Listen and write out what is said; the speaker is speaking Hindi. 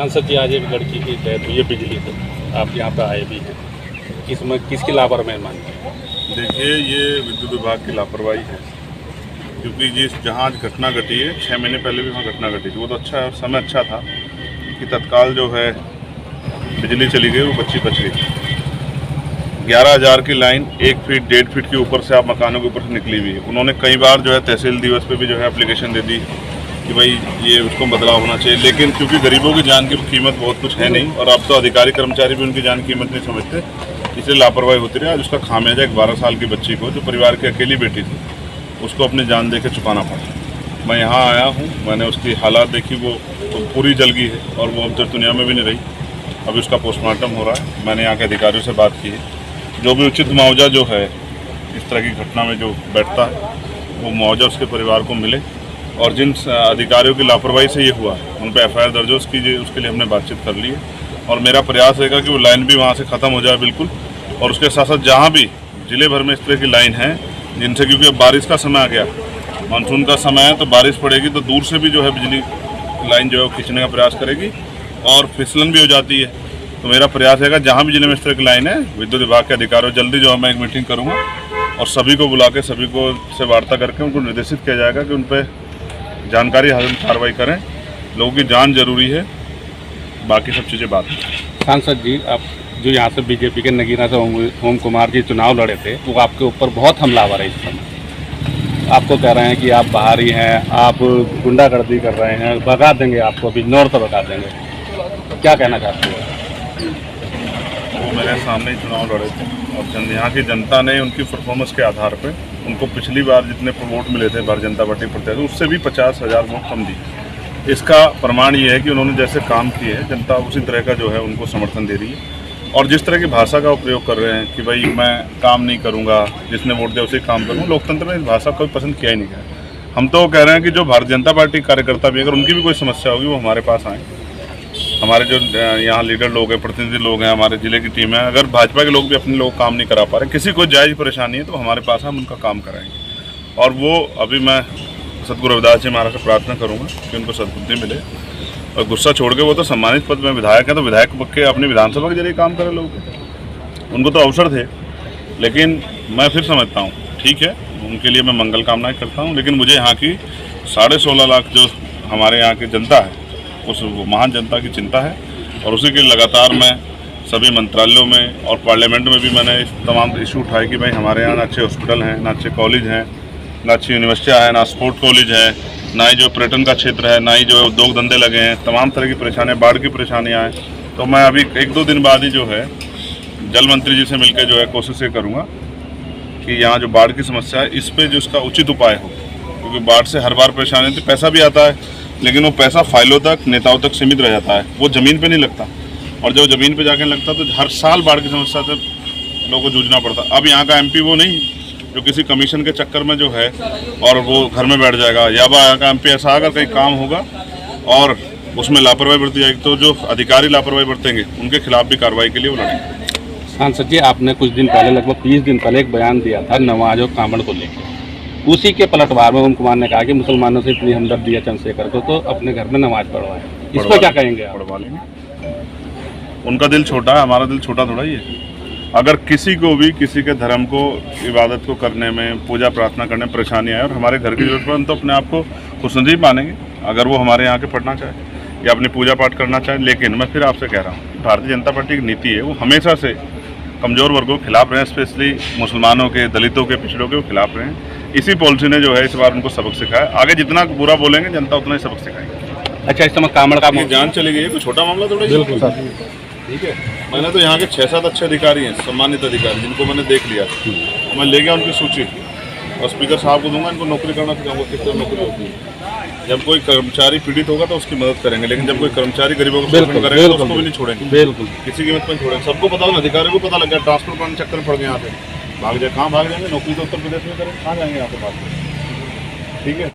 सांसद जी, आज एक लड़की की डेथ हुई है बिजली से, आप यहाँ पे आए भी हैं, किसकी लापरवाही मानते हैं? देखिए, ये विद्युत विभाग की लापरवाही है, क्योंकि जहाँ आज घटना घटी है 6 महीने पहले भी वहाँ घटना घटी थी। वो तो अच्छा समय अच्छा था कि तत्काल जो है बिजली चली गई, वो बच्ची बच गई। 11,000 की लाइन 1 फीट 1.5 फीट के ऊपर से आप मकानों के ऊपर से निकली हुई है। उन्होंने कई बार जो है तहसील दिवस पे भी जो है एप्लीकेशन दे दी कि भाई ये उसको बदलाव होना चाहिए, लेकिन क्योंकि गरीबों की जान की कीमत बहुत कुछ है नहीं और अब तो अधिकारी कर्मचारी भी उनकी जान की कीमत नहीं समझते, इसलिए लापरवाही होती रही। आज उसका खामियाजा एक 12 साल की बच्ची को, जो परिवार की अकेली बेटी थी, उसको अपनी जान दे के चुकाना पड़ा। मैं यहाँ आया हूँ, मैंने उसकी हालात देखी, वो तो पूरी जल गई है और वो अब तक दुनिया में भी नहीं रही। अभी उसका पोस्टमार्टम हो रहा है। मैंने यहाँ के अधिकारियों से बात की है, जो भी उचित मुआवजा जो है इस तरह की घटना में जो बैठता है वो मुआवजा उसके परिवार को मिले, और जिन अधिकारियों की लापरवाही से ये हुआ है उन पर FIR दर्ज हो, उसके लिए हमने बातचीत कर ली है। और मेरा प्रयास रहेगा कि वो लाइन भी वहाँ से ख़त्म हो जाए बिल्कुल, और उसके साथ साथ जहाँ भी ज़िले भर में इस तरह की लाइन है जिनसे, क्योंकि अब बारिश का समय आ गया, मानसून का समय है, तो बारिश पड़ेगी तो दूर से भी जो है बिजली लाइन जो है वो खींचने का प्रयास करेगी और फिसलन भी हो जाती है। तो मेरा प्रयास रहेगा जहाँ भी जिले में इस तरह की लाइन है, विद्युत विभाग के अधिकारियों जल्दी जो है मैं एक मीटिंग करूँगा और सभी को बुला के सभी को से वार्ता करके उनको निर्देशित किया जाएगा कि उन पर जानकारी हासिल कार्रवाई करें। लोगों की जान जरूरी है, बाकी सब चीज़ें बात है। सांसद जी, आप जो यहाँ से बीजेपी के नगीना से ओम कुमार जी चुनाव लड़े थे, वो आपके ऊपर बहुत हमलावर है इस समय। आपको कह रहे हैं कि आप बाहरी हैं, आप गुंडागर्दी कर रहे हैं, भगा देंगे आपको, अभी नौर तो भगा देंगे, क्या कहना चाहते हैं? वो मेरे सामने ही चुनाव लड़े थे और यहाँ की जनता ने उनकी परफॉर्मेंस के आधार पे उनको पिछली बार जितने वोट मिले थे भारतीय जनता पार्टी प्रत्याशी, उससे भी 50,000 वोट कम दी। इसका प्रमाण ये है कि उन्होंने जैसे काम किए हैं, जनता उसी तरह का जो है उनको समर्थन दे रही है। और जिस तरह की भाषा का उपयोग कर रहे हैं कि भाई मैं काम नहीं करूँगा, जिसने वोट दिया उसे काम करूँगा, लोकतंत्र में इस भाषा को पसंद किया ही नहीं गया। हम तो कह रहे हैं कि जो भारतीय जनता पार्टी कार्यकर्ता भी, अगर उनकी भी कोई समस्या होगी वो हमारे पास आएँ। हमारे जो यहाँ लीडर लोग हैं, प्रतिनिधि लोग हैं, हमारे ज़िले की टीम है, अगर भाजपा के लोग भी अपने लोग काम नहीं करा पा रहे, किसी को जायज़ परेशानी है तो हमारे पास हम उनका काम कराएंगे। और वो अभी मैं सतगुरु रविदास जी महाराज से प्रार्थना करूँगा कि उनको सद्बुद्धि मिले और गुस्सा छोड़ के, वो तो सम्मानित पद में विधायक हैं, तो विधायक के अपनी विधानसभा के जरिए काम करें लोग, उनको तो अवसर थे। लेकिन मैं फिर समझता हूँ, ठीक है, उनके लिए मैं मंगल कामनाएँ करता हूँ, लेकिन मुझे यहाँ की 16.5 लाख जो हमारे यहाँ की जनता है, उस महान जनता की चिंता है। और उसी के लगातार मैं सभी मंत्रालयों में और पार्लियामेंट में भी मैंने तमाम इशू उठाए कि भाई हमारे यहाँ ना अच्छे हॉस्पिटल हैं, ना अच्छे कॉलेज हैं, ना अच्छी यूनिवर्सिटियाँ हैं, ना स्पोर्ट कॉलेज है, ना ही जो पर्यटन का क्षेत्र है, ना ही जो उद्योग धंधे लगे हैं, तमाम तरह की परेशानियाँ, बाढ़ की परेशानियाँ हैं। तो मैं अभी 1-2 दिन बाद ही जो है जल मंत्री जी से मिलकर जो है कोशिश ये करूँगा कि यहाँ जो बाढ़ की समस्या है इस पर जो इसका उचित उपाय हो, क्योंकि बाढ़ से हर बार परेशानी थी, पैसा भी आता है लेकिन वो पैसा फाइलों तक, नेताओं तक सीमित रह जाता है, वो ज़मीन पे नहीं लगता। और जब ज़मीन पे जाके लगता तो हर साल बाढ़ की समस्या से लोगों को जूझना पड़ता। अब यहाँ का MP वो नहीं जो किसी कमीशन के चक्कर में जो है और वो घर में बैठ जाएगा, या यहाँ का MP ऐसा अगर कहीं काम होगा और उसमें लापरवाही बरती जाएगी तो जो अधिकारी लापरवाही बरतेंगे उनके खिलाफ भी कार्रवाई के लिए वो लड़ेंगे। सांसद जी, आपने कुछ दिन पहले, लगभग 20 दिन पहले एक बयान दिया था नमाज और कांवड़ को लेकर, उसी के पलटवार में ओम कुमार ने कहा कि मुसलमानों से इतनी हमदर्दी है चंद्रशेखर को, तो अपने घर में नमाज पढ़वाए। इस पर क्या कहेंगे आप? पढ़वा लेंगे, उनका दिल छोटा है, हमारा दिल छोटा थोड़ा ही है। अगर किसी को भी किसी के धर्म को, इबादत को करने में, पूजा प्रार्थना करने में परेशानी आए और हमारे घर की जरूरत पड़े, तो अपने आप को खुशनसीब मानेंगे अगर वो हमारे यहाँ के पढ़ना चाहे या अपनी पूजा पाठ करना चाहे। लेकिन मैं फिर आपसे कह रहा हूँ, भारतीय जनता पार्टी की नीति है, वो हमेशा से कमज़ोर वर्गों के खिलाफ रहे, स्पेशली मुसलमानों के, दलितों के, पिछड़ों के खिलाफ रहे। इसी पॉलिसी ने जो है इस बार उनको सबक सिखाया। आगे जितना बुरा बोलेंगे जनता उतना ही सबक सिखाएगी। अच्छा, इस समय कांवड़ का जान चली गई है, कोई छोटा मामला थोड़ा ही। बिल्कुल सर, ठीक है, मैंने तो यहाँ के 6-7 अच्छे अधिकारी हैं, सम्मानित अधिकारी, जिनको मैंने देख लिया, मैं ले गया उनकी सूची और स्पीकर साहब को दूंगा, इनको नौकरी करना सिखाऊंगा किस तरह नौकरी होती है। जब कोई कर्मचारी पीड़ित होगा तो उसकी मदद करेंगे, लेकिन जब कोई कर्मचारी गरीबों को शोषण करेगा तो उसको भी नहीं छोड़ेंगे, बिल्कुल किसी कीमत पर नहीं छोड़ेंगे। सबको पता होगा, अधिकारियों को पता लग गया, ट्रांसफर करने चक्कर में पड़ गए, यहाँ पे भाग जाए, कहाँ भाग जाएंगे, नौकरी तो उत्तर प्रदेश में करें, कहाँ जाएंगे यहाँ पे बात। ठीक है।